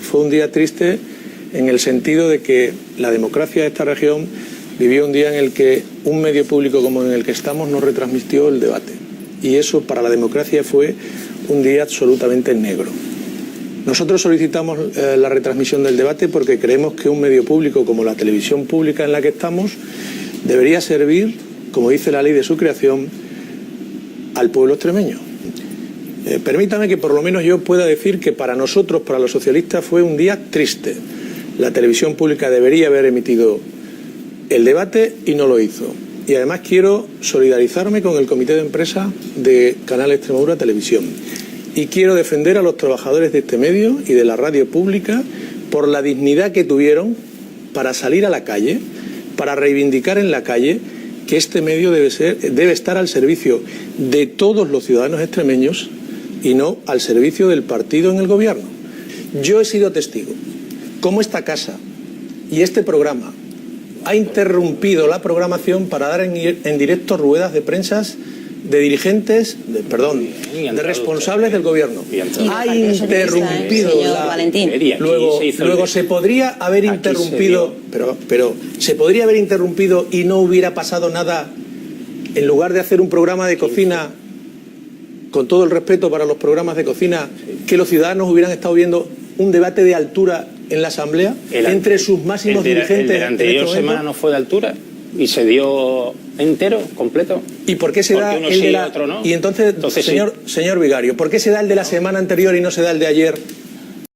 Fue un día triste en el sentido de que la democracia de esta región vivió un día en el que un medio público como en el que estamos no retransmitió el debate. Y eso para la democracia fue un día absolutamente negro. Nosotros solicitamos la retransmisión del debate porque creemos que un medio público como la televisión pública en la que estamos debería servir, como dice la ley de su creación, al pueblo extremeño. Permítame que por lo menos yo pueda decir que para nosotros, para los socialistas, fue un día triste. La televisión pública debería haber emitido el debate y no lo hizo. Y además quiero solidarizarme con el comité de empresa de Canal Extremadura Televisión. Y quiero defender a los trabajadores de este medio y de la radio pública por la dignidad que tuvieron para salir a la calle, para reivindicar en la calle que este medio debe estar al servicio de todos los ciudadanos extremeños y no al servicio del partido en el gobierno. Yo he sido testigo cómo esta casa y este programa ha interrumpido la programación para dar en directo ruedas de prensa de dirigentes, de responsables del gobierno. Ha interrumpido Luego se podría haber interrumpido, pero se podría haber interrumpido y no hubiera pasado nada en lugar de hacer un programa de cocina, con todo el respeto para los programas de cocina, que los ciudadanos hubieran estado viendo un debate de altura en la Asamblea entre sus máximos dirigentes. El de la anterior semana no fue de altura y se dio entero, completo. ¿Y por qué se da el de la... otro no? Y entonces señor Vigario, ¿por qué se da el de la semana anterior y no se da el de ayer?